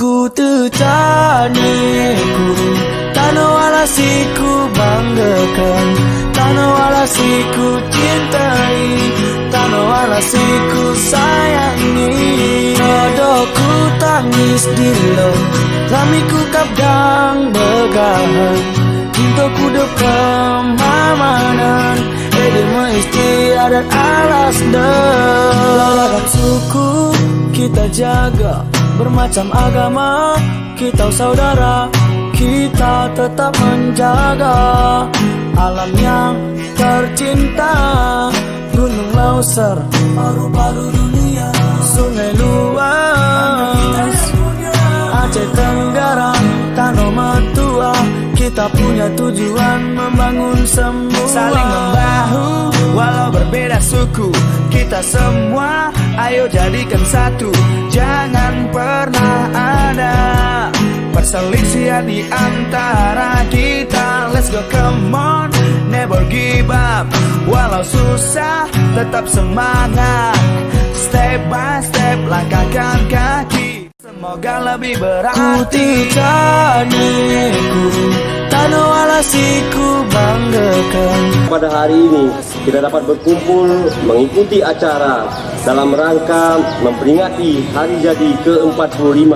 Ku tejaniku, tanah walasiku banggakan, tanah walasiku cintai, tanah walasiku sayangi. Adoku tangis dilo, lamiku kabdang begahan, cintaku dekam mamanan, edema istiadat alas dan suku kita jaga. Bermacam agama, kita saudara, kita tetap menjaga alam yang tercinta. Gunung Lauser, paru-paru dunia, sungai luas, Aceh Tenggara, Tanah Matua. Kita punya tujuan membangun semua, saling membahu walau berbeda suku. Kita semua ayo jadikan satu, jangan pernah ada perselisihan di antara kita. Let's go, come on, never give up. Walau susah tetap semangat, step by step langkahkan kaki, semoga lebih berarti. Ku tejaniku, tanah walasiku banggakan. Pada hari ini kita dapat berkumpul mengikuti acara dalam rangka memperingati hari jadi ke-45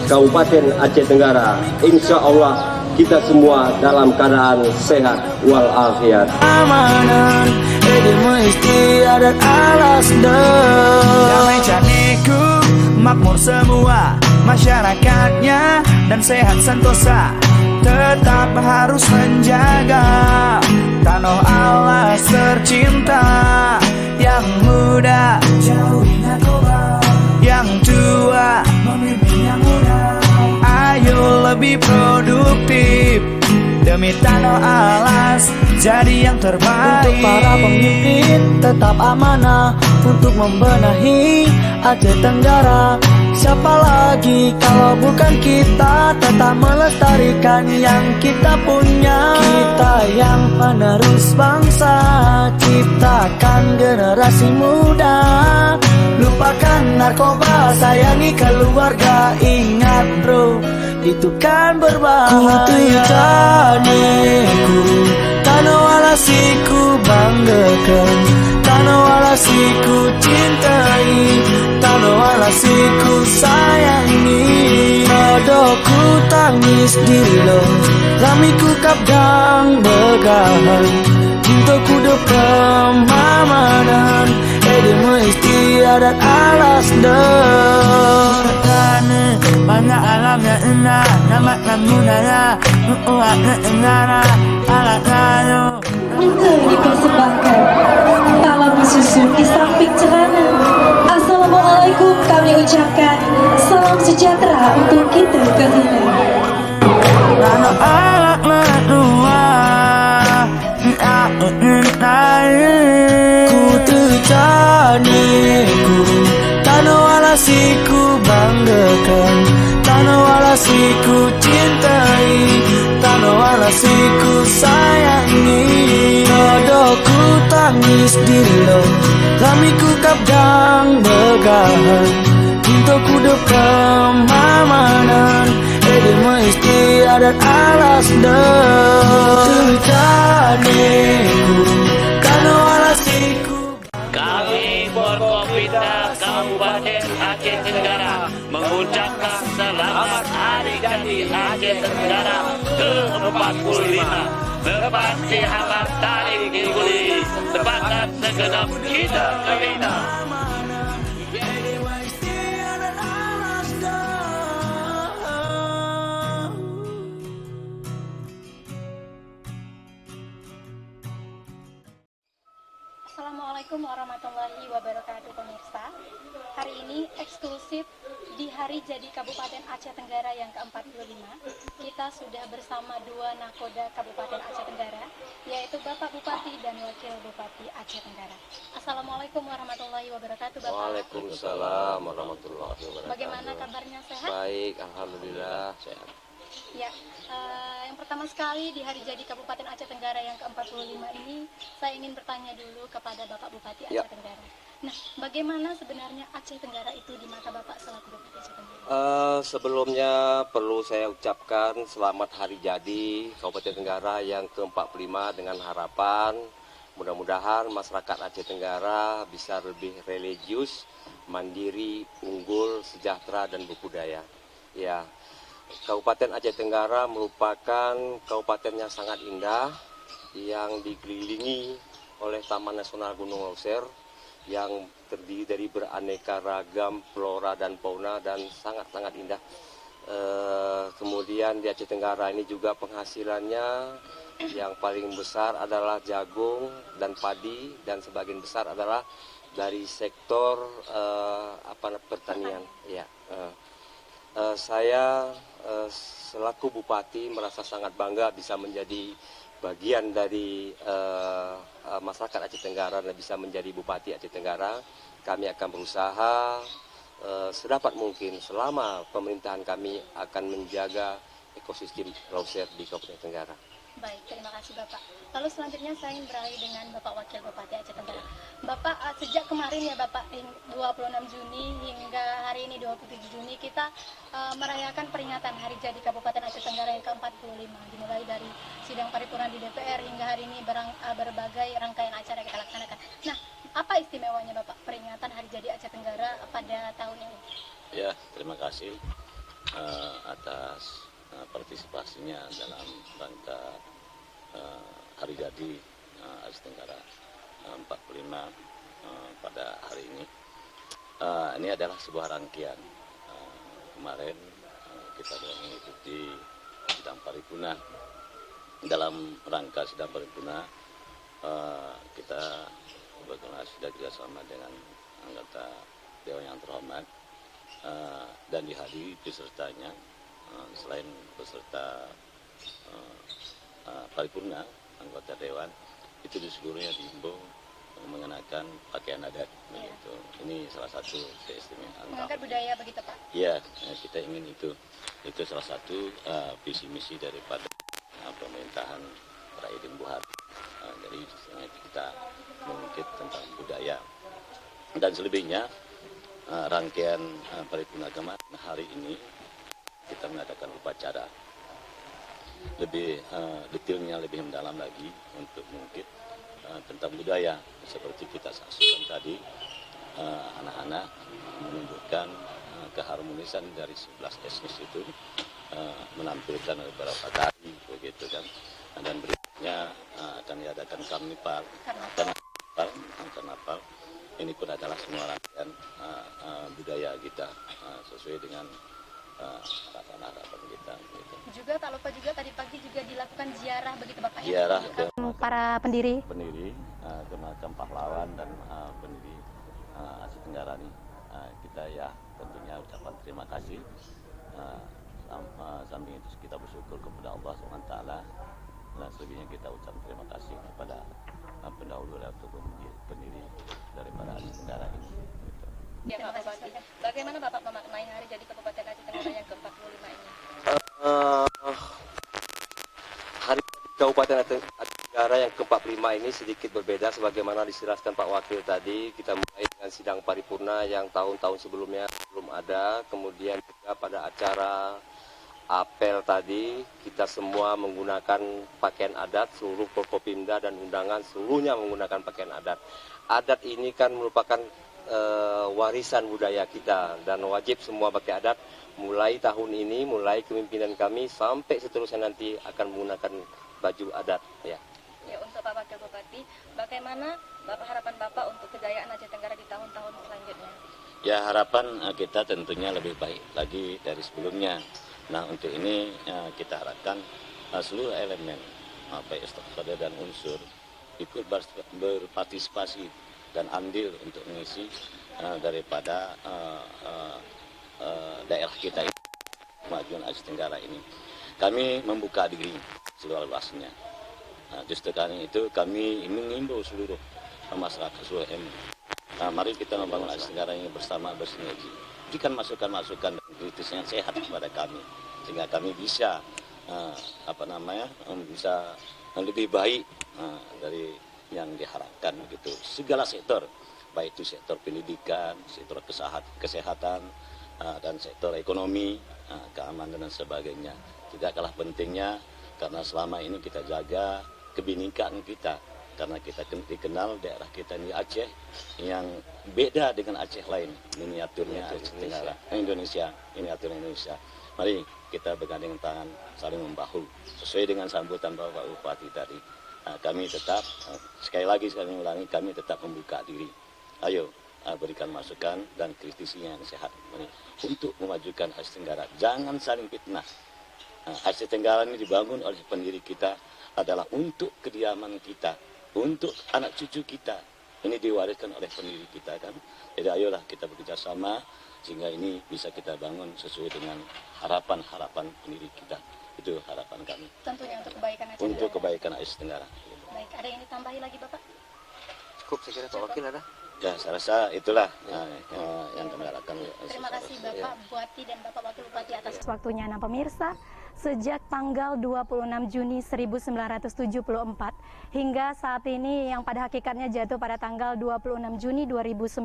Kabupaten Aceh Tenggara. Insya Allah kita semua dalam keadaan sehat walafiat. Amanan, edema istiadat alas Damai Caniku, makmur semua masyarakatnya dan sehat sentosa. Tetap harus menjaga tanah alas tercinta. Yang muda jauhi narkoba, yang tua memimpin yang muda. Ayo lebih produktif demi tanah alas jadi yang terbaik. Untuk para pemimpin tetap amanah untuk membenahi Aceh Tenggara. Siapa lagi kalau bukan kita, tetap melestarikan yang kita punya. Kita yang penerus bangsa, ciptakan generasi muda. Lupakan narkoba, sayangi keluarga. Ingat bro, itu kan berbahaya. Ku tejaniku, tanah walasiku banggakan, tanah walasiku cintai, tanah walasiku sayangi. Adoku tangis dilo, lamiku kabdang begahan, untuk kuda pemahaman Edemu istiadat alas dah Banyak alamnya indah, nama budaya, nuuatnya enggara, alat layu. Itu dipersembahkan dalam disusun di samping celana. Assalamualaikum kami ucapkan salam sejahtera untuk kita kehina. Lalu alat menua, aku cintai. Ku tertaniku tanah walasiku banggakan, tanah walasiku cintai, tanah walasiku sayangi. Nodoku tangis di lo, lamiku kapdang begahan, untuk kuda pemahaman Edemu istiadat alas dah. Tertaniku tanah walasiku. Kami Forkopimda Kabupaten Aceh Tenggara mengucapkan selamat Hari Jadi Aceh Tenggara ke-45 berpasti hamam tarik diguli tepatkan segenap kita kehina. Assalamualaikum warahmatullahi wabarakatuh pemirsa. Hari ini eksklusif di Hari Jadi Kabupaten Aceh Tenggara yang ke-45 kita sudah bersama dua nakoda Kabupaten Aceh Tenggara, yaitu Bapak Bupati dan Wakil Bupati Aceh Tenggara. Assalamualaikum warahmatullahi wabarakatuh Bapak. Waalaikumsalam warahmatullahi wabarakatuh. Bagaimana kabarnya, sehat? Baik, alhamdulillah sehat. Ya, yang pertama sekali di Hari Jadi Kabupaten Aceh Tenggara yang ke-45 ini saya ingin bertanya dulu kepada Bapak Bupati Aceh Tenggara. Nah, bagaimana sebenarnya Aceh Tenggara itu di mata Bapak selaku Bupati Aceh Tenggara? Sebelumnya perlu saya ucapkan selamat Hari Jadi Kabupaten Tenggara yang ke-45 dengan harapan mudah-mudahan masyarakat Aceh Tenggara bisa lebih religius, mandiri, unggul, sejahtera dan berbudaya. Ya. Kabupaten Aceh Tenggara merupakan kabupaten yang sangat indah yang dikelilingi oleh Taman Nasional Gunung Leuser yang terdiri dari beraneka ragam flora dan fauna dan sangat-sangat indah. Kemudian di Aceh Tenggara ini juga penghasilannya yang paling besar adalah jagung dan padi dan sebagian besar adalah dari sektor pertanian. Ya. Saya selaku bupati merasa sangat bangga bisa menjadi bagian dari masyarakat Aceh Tenggara dan bisa menjadi bupati Aceh Tenggara. Kami akan berusaha sedapat mungkin selama pemerintahan kami akan menjaga ekosistem Leuser di Kabupaten Tenggara. Baik, terima kasih Bapak. Lalu selanjutnya saya ingin beralih dengan Bapak Wakil Bupati Aceh Tenggara. Bapak, sejak kemarin ya Bapak, 26 Juni hingga hari ini 27 Juni kita merayakan peringatan Hari Jadi Kabupaten Aceh Tenggara yang ke-45. Dimulai dari sidang paripurna di DPR hingga hari ini berbagai rangkaian acara kita laksanakan. Nah, apa istimewanya Bapak peringatan Hari Jadi Aceh Tenggara pada tahun ini? Ya, terima kasih atas partisipasinya dalam rangka Hari Jadi Aceh Tenggara 45 pada hari ini. Ini adalah sebuah rangkaian. Kemarin kita sudah mengikuti sidang paripurna. Dalam rangka sidang paripurna kita kebetulan sudah kerjasama dengan anggota Dewan yang terhormat dan dihadiri pesertanya. Selain peserta paripurna anggota dewan itu di seluruhnya dihimbau mengenakan pakaian adat begitu. Ini salah satu keistimewaan. Mengangkat budaya begitu Pak? Iya, kita ingin itu salah satu visi misi daripada pemerintahan Raiden Buhari. Jadi kita mengungkit tentang budaya dan selebihnya rangkaian paripurna kemarin hari ini kita mengadakan upacara lebih detailnya, lebih mendalam lagi untuk mengungkit tentang budaya seperti kita saksikan tadi. Anak-anak menunjukkan keharmonisan dari 11 etnis itu, menampilkan beberapa tari begitu kan, dan berikutnya akan ada mengadakan karnaval. Karnaval ini pun adalah semua rangkaian budaya kita sesuai dengan harapan kita. Gitu. Juga tak lupa juga tadi pagi juga dilakukan ziarah begitu Bapak ya? Ziarah ke Para pendiri. ke makam pahlawan dan pendiri Asia Tenggara ini. Kita ya tentunya ucapan terima kasih. Samping itu kita bersyukur kepada Allah SWT, dan selebihnya kita ucap terima kasih kepada pendahulu atau pendiri daripada Asia Tenggara ini. Gitu. Ya, Pak Bupati. Bagaimana Bapak memaknai hari jadi Kabupaten Aceh Tenggara yang ke-45 ini? Hari Kabupaten Aceh Tenggara yang ke-45 ini sedikit berbeda sebagaimana dijelaskan Pak Wakil tadi. Kita mulai dengan sidang paripurna yang tahun-tahun sebelumnya belum ada. Kemudian juga pada acara apel tadi kita semua menggunakan pakaian adat, seluruh Forkopimda dan undangan seluruhnya menggunakan pakaian adat. Adat ini kan merupakan warisan budaya kita dan wajib semua pakai adat. Mulai tahun ini, mulai kepemimpinan kami sampai seterusnya nanti akan menggunakan baju adat. Ya. Ya, untuk Pak Wakil Bupati, bagaimana harapan Bapak untuk kejayaan Aceh Tenggara di tahun-tahun selanjutnya? Ya, harapan kita tentunya lebih baik lagi dari sebelumnya. Nah, untuk ini kita harapkan seluruh elemen baik stakeholder dan unsur ikut berpartisipasi dan andil untuk mengisi daripada daerah kita ini, kemajuan Aceh Tenggara ini. Kami membuka diri seluas-luasnya. Justru karena itu kami mengimbau seluruh masyarakat seluruh mari kita membangun Aceh Tenggara ini bersama bersinergi. Berikan masukan-masukan dan kritis yang sehat kepada kami sehingga kami bisa bisa lebih baik dari yang diharapkan gitu. Segala sektor, baik itu sektor pendidikan, sektor kesehatan dan sektor ekonomi, keamanan dan sebagainya. Tidak kalah pentingnya karena selama ini kita jaga kebinekaan kita. Karena kita dikenal daerah kita ini Aceh yang beda dengan Aceh lain, miniaturnya Aceh Tenggara, Indonesia, miniatur Indonesia. Mari kita bergandeng tangan, saling membahu, sesuai dengan sambutan Bapak Bupati tadi. Kami tetap, sekali lagi ulangi, kami tetap membuka diri. Ayo berikan masukan dan kritisi yang sehat untuk memajukan Aceh Tenggara. Jangan saling fitnah. Aceh Tenggara ini dibangun oleh pendiri kita adalah untuk kediaman kita, untuk anak cucu kita. Ini diwariskan oleh pendiri kita kan. Jadi ayolah kita bekerja sama sehingga ini bisa kita bangun sesuai dengan harapan-harapan pendiri kita. Itu harapan kami. Tentunya untuk kebaikan Aceh Untuk Tenggara. kebaikan Aceh Tenggara. Baik, ada yang ditambahi lagi Bapak? Cukup saya kira Pak Wakil ada. Ya, saya rasa itulah yang kami harapkan. Terima kasih Bapak Bupati dan Bapak Wakil Bupati atas Waktunya. Nah pemirsa, sejak tanggal 26 Juni 1974 hingga saat ini yang pada hakikatnya jatuh pada tanggal 26 Juni 2019,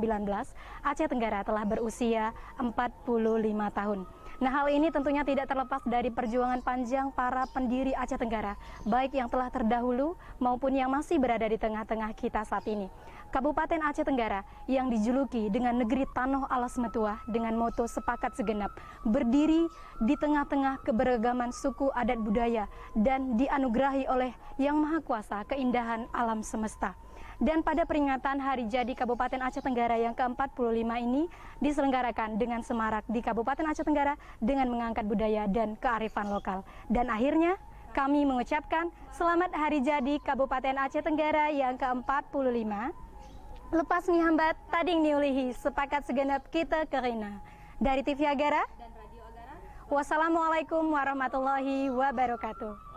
Aceh Tenggara telah berusia 45 tahun. Nah hal ini tentunya tidak terlepas dari perjuangan panjang para pendiri Aceh Tenggara, baik yang telah terdahulu maupun yang masih berada di tengah-tengah kita saat ini. Kabupaten Aceh Tenggara yang dijuluki dengan negeri Tanoh Alas Metuah dengan moto sepakat segenap, berdiri di tengah-tengah keberagaman suku adat budaya dan dianugerahi oleh Yang Maha Kuasa keindahan alam semesta. Dan pada peringatan Hari Jadi Kabupaten Aceh Tenggara yang ke-45 ini diselenggarakan dengan semarak di Kabupaten Aceh Tenggara dengan mengangkat budaya dan kearifan lokal. Dan akhirnya kami mengucapkan selamat Hari Jadi Kabupaten Aceh Tenggara yang ke-45. Lepas ngihambat tading niulihi sepakat segenap kita kerina. Dari TV Agara dan Radio Agara. Wassalamualaikum warahmatullahi wabarakatuh.